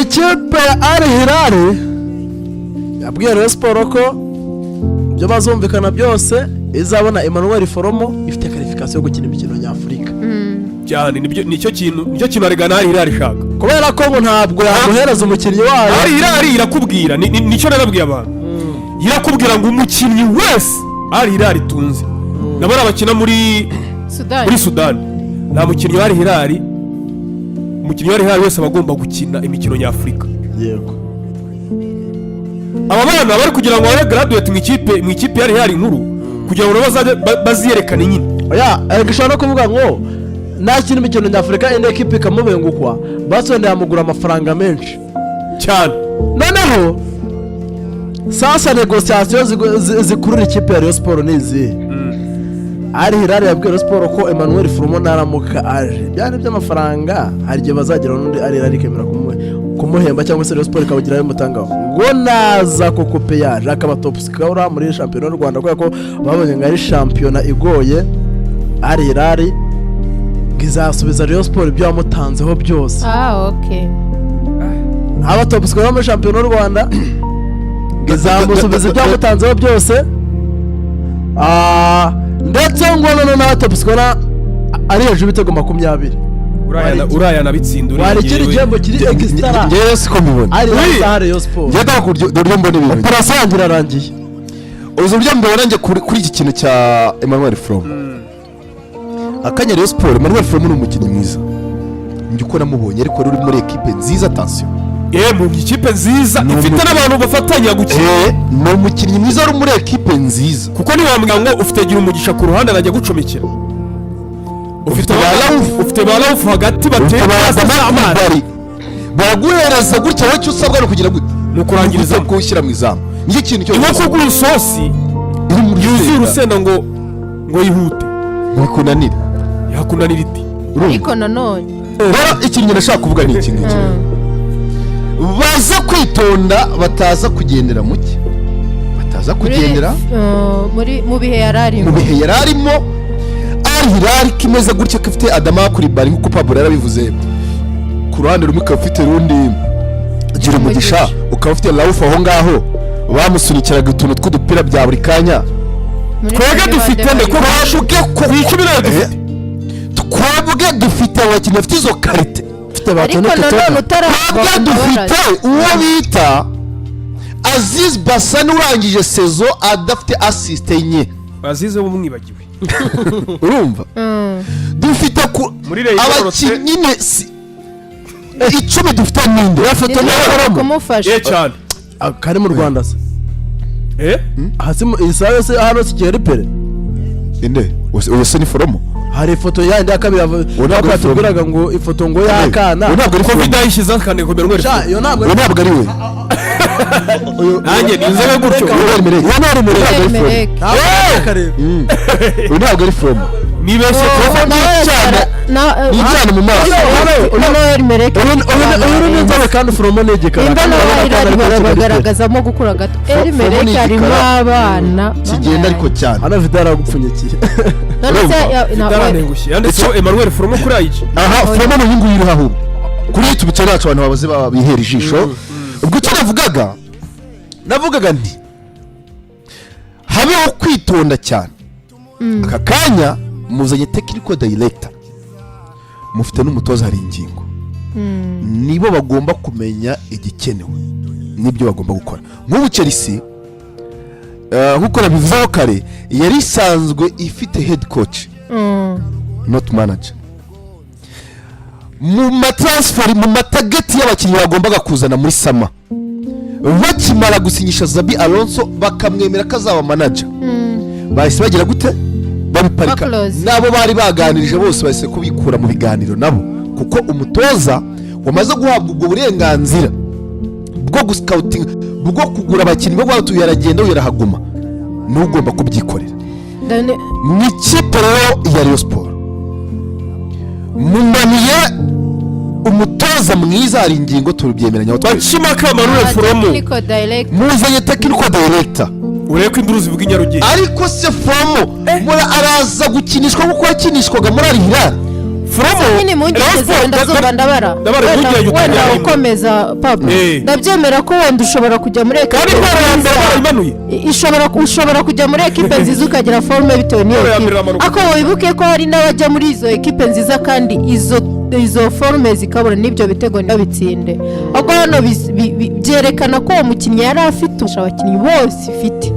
ikipe ya Al Hilal yabwiye Rayon Sport ko ibyo bazumvikana byose izabona Emmanuel Fromo ifite qualification yo gukina imikino nyafurika cyane nicyo kintu arigana Al Hilal ishaka kubera ko ngo ntabwo yamuhereza umukinnyi wayo. Al Hilal irakubwira nicyo narabwiye abantu irakubwira ngo umukinnyi wese Al Hilal itunze nabara abakina muri Sudan nta mukinnyi wa Al Hilal umukinnyi wa Al Hilal wese bagomba gukina imikino nyafurika. Yego aba bana bari kugira ngo babe graduate mu ikipe ya Al Hilal nkuru kugira ngo baziyerekane nyine. Oya arigishobora no kuvuga ngo nakina imikino nyafurika indi ekipe ikamubengukwa basonde yamugura amafaranga menshi cyane. Noneho sasa negociation zikurura ikipe ya Rayon Sport nizi Al Hilal yabwiye Rayon Sport ko Emmanuel Fromo naramuka aje byari by'amafaranga hari gihe bazagira n'undi Al Hilal ikemera kumuhemba cyangwa se Rayon Sport ikabugira bimutangaho ngo naza koko peyaje akaba top scorer muri championnat y'u Rwanda kubera ko babonye ngo ari championnat igoye. Al Hilal ngizasubiza Rayon Sport ibyo yamutanzeho byose. Okay aba top scorer muri championnat y'u Rwanda ngizamusubiza ibyo yamutanzeho byose. Ndetse ngo none na top scorer ari hejuru ibitego 20 uraya nabitsindura wari kiri gembo kiri extra ngewe siko mbibona ari sare yo sport njye ndakujya mbona ibintu operasangira rangiye uzo byo mbona nge kuri iki kintu cya Emmanuel Fromo akanya Rayon Sport. Emmanuel Fromo ni umukinnyi mwiza njye uko namubonye ariko ruri muri equipe nziza attention mu ikipe nziza ifite n'abantu bafatanya gukina. Ni umukinnyi mwiza uri muri equipe nziza kuko niwambwira ngo ufite gira umugisha ku ruhande arajya gucomekera ufite balafu hagati bateye amazi baguhereza gutya wowe cyusabwa no kugira gute nukurangiriza kushyira mu izamu nicyo kintu cyo nko kugura isosi yuzuye urusenda ngo yihute yakunanira iti ariko nanone ikintu nashaka kuvuga ni iki ngiki baza kwitonda bataza kugendera muke bataza kugendera mu bihe yararimo Al Hilal kimeze gutya kifite Adama kuri bari nkuko Pablo yarabivuze ku ruhande rumwe kafite rundi gira umugisha ukaba ufite Rauf aho ngaho bamusunikiraga utuntu tw'udupira bya buri kanya twege dufite ndeko bashuke ku 10 twabwe dufite abakinnyi bafite izo karite ufite batone dufite uwo bita Aziz Bassani urangije saison adafite assist enye Azize bo mwibagiwe urumva dufite abakinnyi icumi dufite ninde bafoto n'abaramu kumufasha cyane kari mu Rwanda se hasi isaha se hano sikeri pere inde wese ni Fromo hari ifoto yandi akabira bakatubwiraga ngo ifoto ngo yakana ntabwo ari covid yishiza kandi komera ngwe yo ntabwo ari we nanjye nizaga gutyo ntabwo ari Fromo nibeshye cyane mu maso uyu ni kandi Fromo negekana bagaragazamo gukura gato Mereke harimo abana kigenda ariko cyane ana vidara agupfunyikiye yanditseho Emmanuel Fromo kuri ayici Fromo ni nguyu iri haho kuri YouTube cyane yacu abantu babaze babihera ijisho ubwo cyo navugaga nti habeho kwitonda cyane aka kanya muzanye technical director mufite n'umutoza hari ingingo nibo bagomba kumenya igikenewe nibyo bagomba gukora nk'ubu Chelsea nkuko nabivuzeho kare yari isanzwe ifite head coach not manager mu matransfer mu matageti y'abakinnyi bagombaga kuzana muri sama bakimara gusinyisha Zabi Alonso bakamwemera kazaba manager bahise bagira gute babiparika nabo bari baganirije bose bahise kubikura mu biganiro nabo kuko umutoza wamaze guhabwa ubwo burenganzira bwo guscouting bwo kugura abakinnyi bwo gwatuye aragenda yarahaguma n'ugomba kubyikorera ni kipe ya Rayon Sport munaniye umutoza mwiza hari ingingo turubyemeranya bacimaka Emmanuel Fromo muzanye technical director ureko induruzi vuga Nyarugenge ariko se Fromo mura araza gukinishwa kuko yakinishwaga muri Al Hilal Fromo nyine mu ngezi zawe ndazumva ndabara wenda ukomeza Pablo ndabyemera ko wenda ushobora kujya muri ekipe ushobora kujya muri ekipe nziza ukagira forume bitewe n'iyo ekipe ako wibuke ko hari n'abajya muri izo ekipe nziza kandi izo forume zikabura n'ibyo bitego ntibitsinde ahubwo hano byerekana ko uwo mukinnyi yari afite abakinnyi bose ifite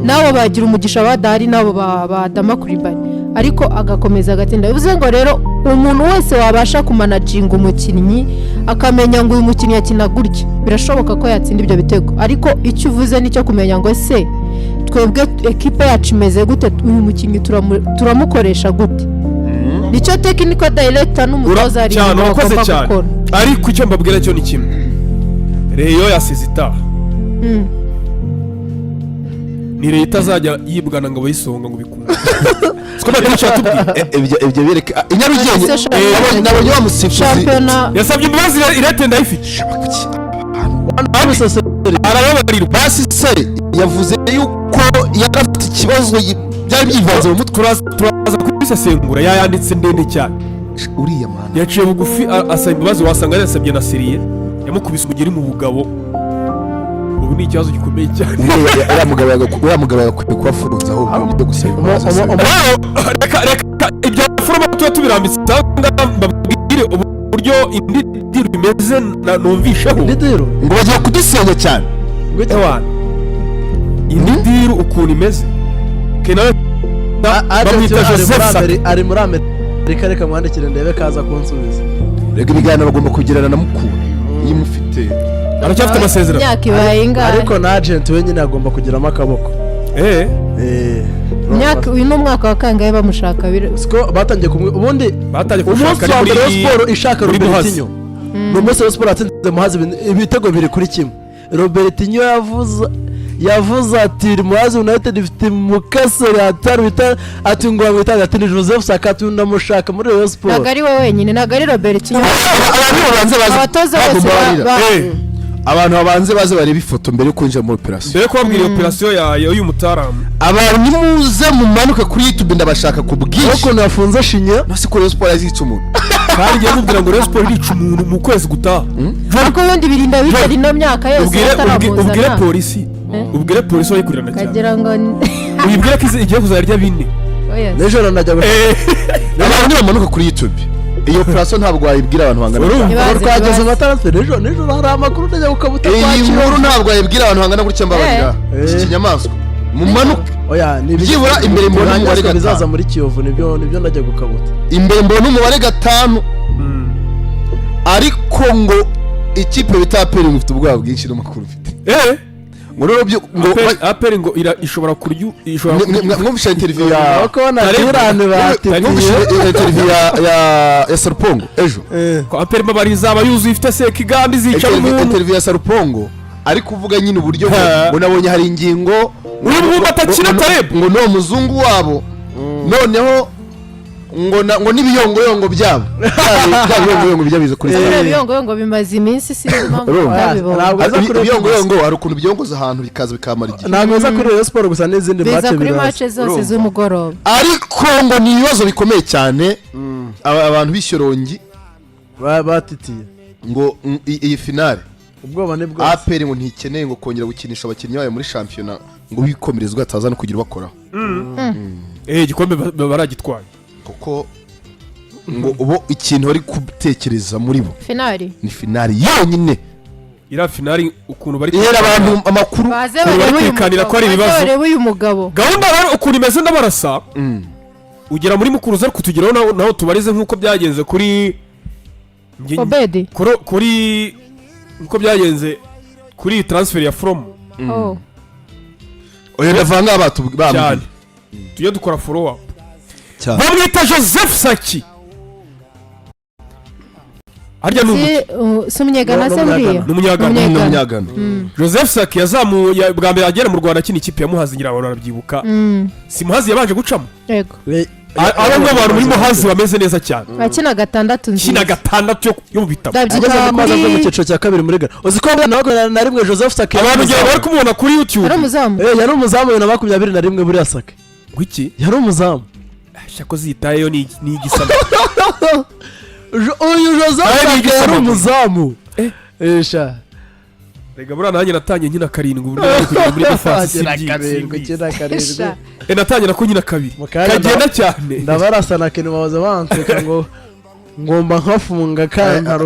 nabo bagira umugisha badahari nabo badama kuri bari ariko agakomeza agatsinda bivuze ngo rero umuntu wese wabasha kumanaginga umukinnyi akamenya ngo uyu mukinnyi akina gutya birashoboka ko yatsinda ibyo bitego ariko icyo uvuze nicyo kumenya ngo se twebwe ekipe yacu imeze gute uyu mukinnyi turamukoresha gute nicyo technical director n'umutoza ari bagomba gukora ariko icyo mbabwira cyo ni kimwe Rayon yasize itaha ni Rayon itazajya yibwana ngo bayisonga ngo bikunde siko batisha ibyo bireka inyarugenge nabonye bamusifuzi yasabye imbabazi irete ndayifite arababarira basi se yavuze yuko yarafite ikibazo byari byivanze mu mutwe turaza kubisesengura yayanditse ndende cyane uriya mana yaciye bugufi asaba imbabazi wasanga yasabye na Siriye yamukubise umugeri mu bugabo ubu ni ikibazo gikomeye cyane uriya mugabo yakwiye kuba afunze ahubwo byo gusaba imbabazi reka ibyo Fromo tuba tubirambitse mbabwire uburyo indi diru imeze numvisheho ngo bagiye kudusenya cyane indi diru ukuntu imeze bamwita Joseph ari muri Amerika reka mwandikire ndebe kaza kunsubiza rega ibiganiro bagomba kugirana na mukuru iyo mufite aracyafite amasezerano imyaka ibaye ingahe ariko na agent wenyine agomba kugiramo akaboko uyu ni umwaka wa kangahe bamushaka siko batangiye kumwe ubundi kumushaka muri Sport ishaka Robertinho mu munsi wa Sport atsinze Muhazi ibitego biri kuri kimwe Robertinho yavuze ati Muhazi United ifite mukasere atari ati ngo bamwita ati ni Joseph Sackey ndamushaka muri Rayon Sport nagari we wenyine nagari Robertinho abatoza bose abantu babanze baze bareba ifoto mbere yo kwinjira muri operation mbere ko babwira operation y'uyu mutaramu abantu muze mumanuke kuri YouTube ndabashaka kubwira uko nafunze shinya nasi ko Rayon Sport yazica umuntu kandi ngiye kubwira ngo Rayon Sport irica umuntu mu kwezi gutaha ariko ubundi birinda bitari ino myaka yose ubwire polisi wayikurana cyane kagira ngo uyibwire ko igiye kuzarya bine n'ejo najya abantu bamanuka kuri YouTube iyo operation ntabwo wayibwira abantu bangana twageze amatarasi n'ejo hari amakuru najya gukabuta iyi nkuru ntabwo wayibwira abantu bangana gutya mbabarira iki kinyamaswa mumanuke byibura imbere mbona umubare gatanu bizaza muri Kiyovu nibyo najya gukabuta imbere mbona umubare gatanu ariko ngo ikipe bita APR ifite ubwoba bwinshi n'amakuru ufite ngo rero byo ngo APR ngo ishobora kurya mwumvisha interview ya ko na Irani mwumvisha interview ya Sarupongo ejo ko APR mabariza abayuzi ifite Sekigandi zica mu interview ya Sarupongo ari kuvuga nyine uburyo ngo nabonye hari ingingo uyu mwumva atakira Tareb ngo no muzungu wabo noneho ngo n'ibiyongoyongo byabo byabiyongoyongo byabize kuri ibiyongoyongo bimaze iminsi ibiyongoyongo hari ukuntu byongoza ahantu bikaza bikamara igihe ntabwo za kuri Rayon Sport gusa n'izindi biza kuri match zose z'umugoroba ariko ngo ni ibibazo bikomeye cyane abantu b'ishyorongi batitiye ngo iyi finale ubwoba ni bwose APR ngo ntikeneye ngo kongera gukinisha abakinnyi bayo muri shampiyona ngo bikomerezwe ataza no kugira bakoraho igikombe baragitwaye kuko ngo ubo ikintu bari gutekereza muri bo finali ni finali yonyine ira finali ukuntu bari era abantu amakuru barikanira ko ari ibibazo bareba uyu mugabo gahunda rero ukuntu imeze ndabarasa ugera muri mukuruza ariko tugeraho naho tubarize nkuko byagenze kuri Obedi kuri nkuko byagenze kuri transfer ya Fromo oya ndavanga abantu cyane tujye dukora follow up bamwita Joseph Sackey harya n'umunyagana se buriya n'umunyagana Joseph Sackey yazamuye bwa mbere agera mu Rwanda kino ikipe ya Muhazi ngira abantu barabyibuka si Muhazi yabanje gucamo yego abo abantu muri Muhazi bameze neza cyane akina gatandatu nziza kina gatandatu yo mu bitabo ageze mu cyiciro cya kabiri muri Ghana uzi ko na rimwe Joseph Sackey abantu ngira bari kumubona kuri YouTube yari umuzamu yari umuzamu na 21 buriya Sackey wiki yari umuzamu shako zitayeyo ni igisama uyu Joseph yari umuzamu esha rega bura nanjye natangiye nkina 7 uburyo bari kujya muri defense natangiye nako nkina 2 kagenda cyane ndabarasana kintu baza banseka ngo ngomba nkafunga kankaro